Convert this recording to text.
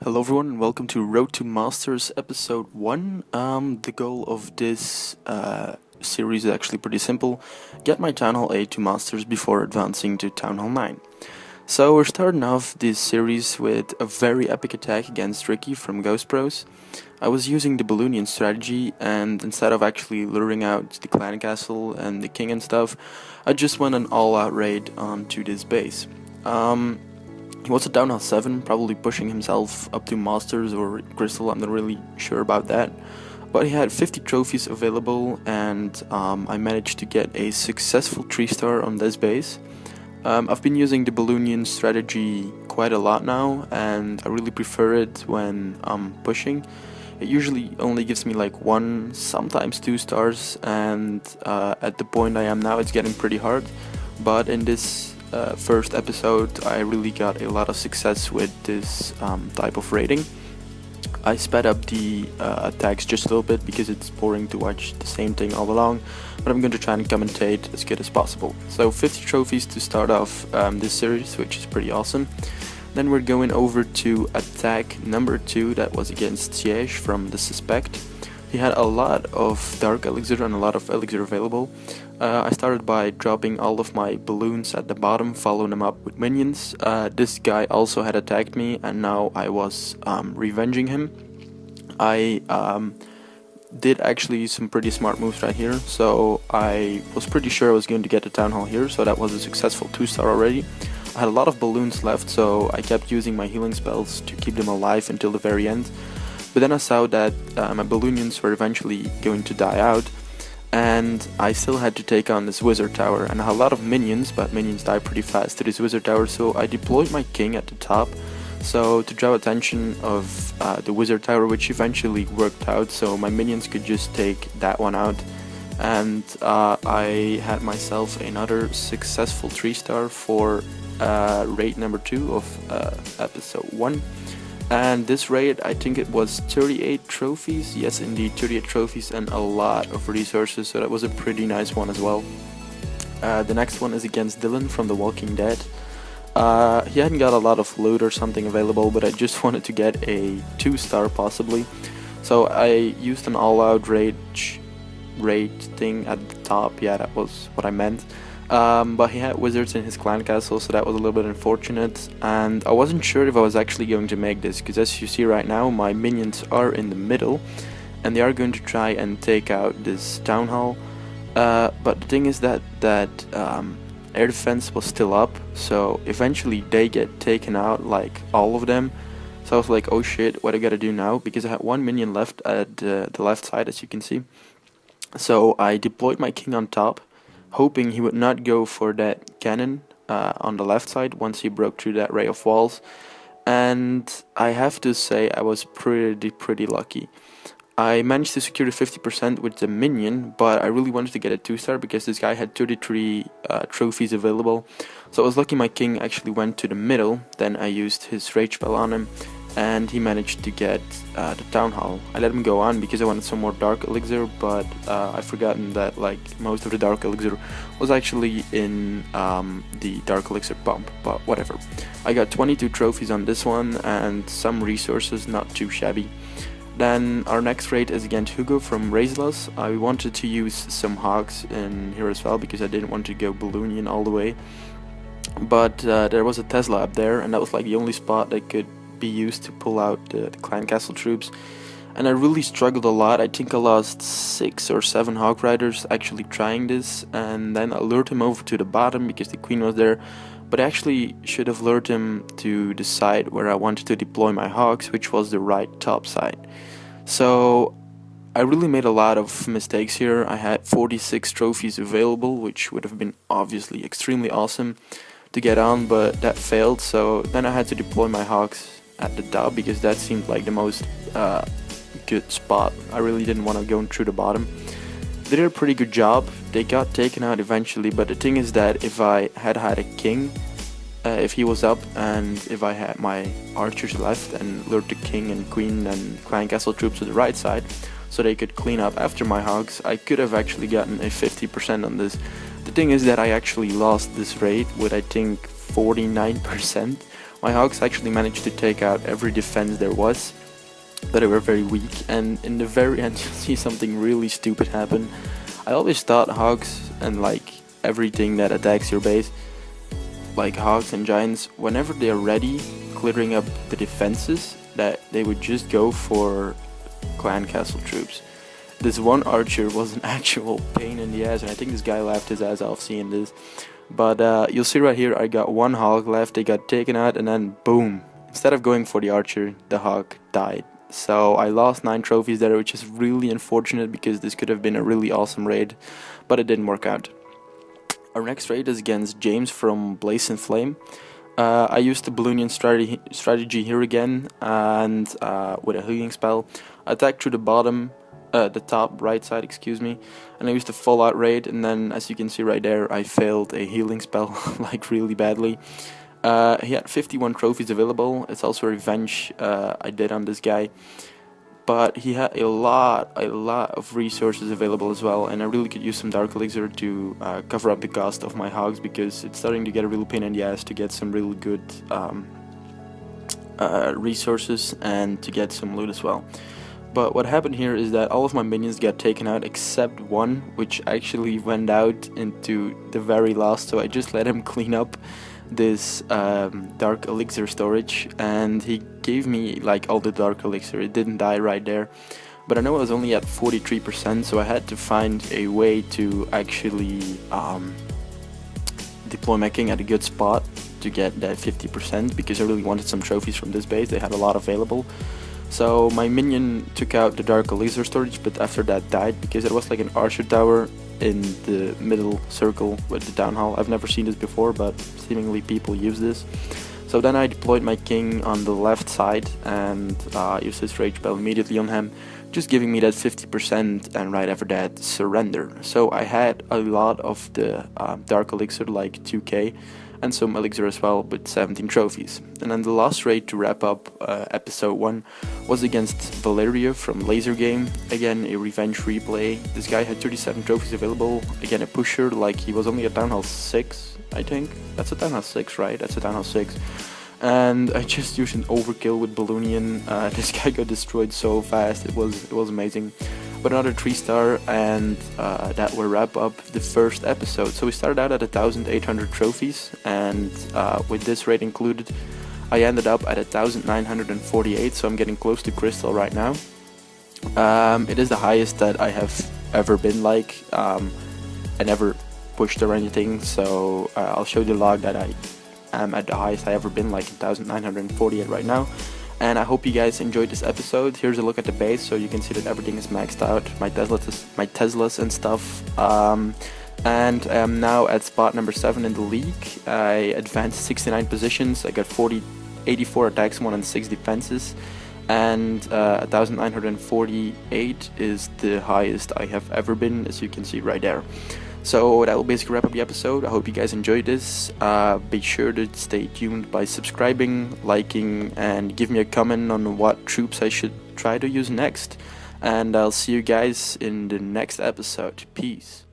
Hello everyone and welcome to Road to Masters episode 1. The goal of this series is actually pretty simple. Get my Townhall 8 to Masters before advancing to Townhall 9. So we're starting off this series with a very epic attack against Ricky from Ghost Bros. I was using the Balloonian strategy, and instead of actually luring out the clan castle and the king and stuff, I just went an all-out raid onto this base. He was at Townhall 7, probably pushing himself up to Masters or Crystal, I'm not really sure about that. But he had 50 trophies available, and I managed to get a successful 3-star on this base. I've been using the Balloonian strategy quite a lot now, and I really prefer it when I'm pushing. It usually only gives me like 1, sometimes 2 stars, and at the point I am now it's getting pretty hard. But in this first episode I really got a lot of success with this type of rating. I sped up the attacks just a little bit because it's boring to watch the same thing all along, but I'm going to try and commentate as good as possible. So 50 trophies to start off this series, which is pretty awesome. Then we're going over to attack number 2, that was against Siege from the Suspect. He had a lot of Dark Elixir and a lot of Elixir available. I started by dropping all of my balloons at the bottom, following them up with minions. This guy also had attacked me, and now I was revenging him. I did actually some pretty smart moves right here, so I was pretty sure I was going to get the Town Hall here, so that was a successful 2-star already. I had a lot of balloons left, so I kept using my healing spells to keep them alive until the very end. But then I saw that my Balloonians were eventually going to die out, and I still had to take on this wizard tower, and I had a lot of minions, but minions die pretty fast to this wizard tower, so I deployed my king at the top, so to draw attention of the wizard tower, which eventually worked out, so my minions could just take that one out. And I had myself another successful 3-star for raid number 2 of episode 1. And this raid, I think it was 38 trophies, yes indeed 38 trophies and a lot of resources, so that was a pretty nice one as well. The next one is against Dylan from The Walking Dead. He hadn't got a lot of loot or something available, but I just wanted to get a 2-star possibly. So I used an all-out raid thing at the top, yeah that was what I meant. But he had wizards in his clan castle, so that was a little bit unfortunate, and I wasn't sure if I was actually going to make this, because as you see right now my minions are in the middle and they are going to try and take out this town hall. But the thing is that air defense was still up, so eventually they get taken out, like all of them. So I was like, oh shit, what I gotta do now, because I had 1 minion left at the left side, as you can see. So I deployed my king on top, hoping he would not go for that cannon on the left side once he broke through that ray of walls. And I have to say I was pretty lucky. I managed to secure the 50% with the minion, but I really wanted to get a 2-star because this guy had 33 trophies available. So I was lucky my king actually went to the middle, then I used his rage spell on him, and he managed to get the town hall. I let him go on because I wanted some more dark elixir, but I've forgotten that like most of the dark elixir was actually in the dark elixir pump, but whatever. I got 22 trophies on this one and some resources, not too shabby. Then our next raid is against Hugo from Razelas. I wanted to use some hogs in here as well because I didn't want to go Balloonian all the way, but there was a Tesla up there, and that was like the only spot that could be used to pull out the clan castle troops, and I really struggled a lot. I think I lost 6 or 7 hog riders actually trying this, and then I lured him over to the bottom because the queen was there, but I actually should have lured him to the side where I wanted to deploy my hogs, which was the right top side. So I really made a lot of mistakes here. I had 46 trophies available, which would have been obviously extremely awesome to get on, but that failed, so then I had to deploy my hogs at the top because that seemed like the most good spot. I really didn't want to go through the bottom. They did a pretty good job. They got taken out eventually, but the thing is that if I had a king, if he was up, and if I had my archers left and lured the king and queen and clan castle troops to the right side so they could clean up after my hogs, I could have actually gotten a 50% on this. The thing is that I actually lost this raid with I think 49%, My hogs actually managed to take out every defense there was, but they were very weak, and in the very end you'll see something really stupid happen. I always thought hogs and like everything that attacks your base, like hogs and giants, whenever they are ready clearing up the defenses, that they would just go for clan castle troops. This one archer was an actual pain in the ass, and I think this guy laughed his ass off seeing this. But you'll see right here, I got one hog left, they got taken out, and then boom, instead of going for the archer, the hog died. So I lost 9 trophies there, which is really unfortunate because this could have been a really awesome raid, but it didn't work out. Our next raid is against James from Blaze and Flame. I used the Balloonian strategy here again, and with a healing spell, I attacked through the top right side, excuse me, and I used the Fallout raid, and then as you can see right there, I failed a healing spell like really badly. He had 51 trophies available. It's also a revenge I did on this guy, but he had a lot of resources available as well, and I really could use some Dark Elixir to cover up the cost of my hogs, because it's starting to get a real pain in the ass to get some really good resources and to get some loot as well. But what happened here is that all of my minions got taken out except one, which actually went out into the very last, so I just let him clean up this Dark Elixir storage, and he gave me like all the Dark Elixir. It didn't die right there, but I know I was only at 43%, so I had to find a way to actually deploy my king at a good spot to get that 50%, because I really wanted some trophies from this base. They had a lot available. So my minion took out the Dark Elixir storage, but after that died because it was like an archer tower in the middle circle with the town hall. I've never seen this before, but seemingly people use this. So then I deployed my king on the left side and used his rage spell immediately on him, just giving me that 50%, and right after that surrender. So I had a lot of the Dark Elixir, like 2k, and some elixir as well, with 17 trophies. And then the last raid to wrap up episode 1 was against Valeria from Laser Game. Again, a revenge replay. This guy had 37 trophies available. Again, a pusher, like he was only at Townhall 6, I think. That's a Townhall 6, right? That's a Townhall 6. And I just used an overkill with Balloonian. This guy got destroyed so fast, it was amazing. But another 3-star, and that will wrap up the first episode. So we started out at 1,800 trophies, and with this raid included, I ended up at 1,948, so I'm getting close to Crystal right now. It is the highest that I have ever been like. I never pushed or anything, so I'll show you the log that I am at the highest I ever been, like 1,948 right now. And I hope you guys enjoyed this episode. Here's a look at the base, so you can see that everything is maxed out, my Teslas and stuff. And I am now at spot number 7 in the league. I advanced 69 positions. I got 84 attacks, 106 defenses, and 1,948 is the highest I have ever been, as you can see right there. So that will basically wrap up the episode. I hope you guys enjoyed this. Be sure to stay tuned by subscribing, liking, and give me a comment on what troops I should try to use next. And I'll see you guys in the next episode. Peace.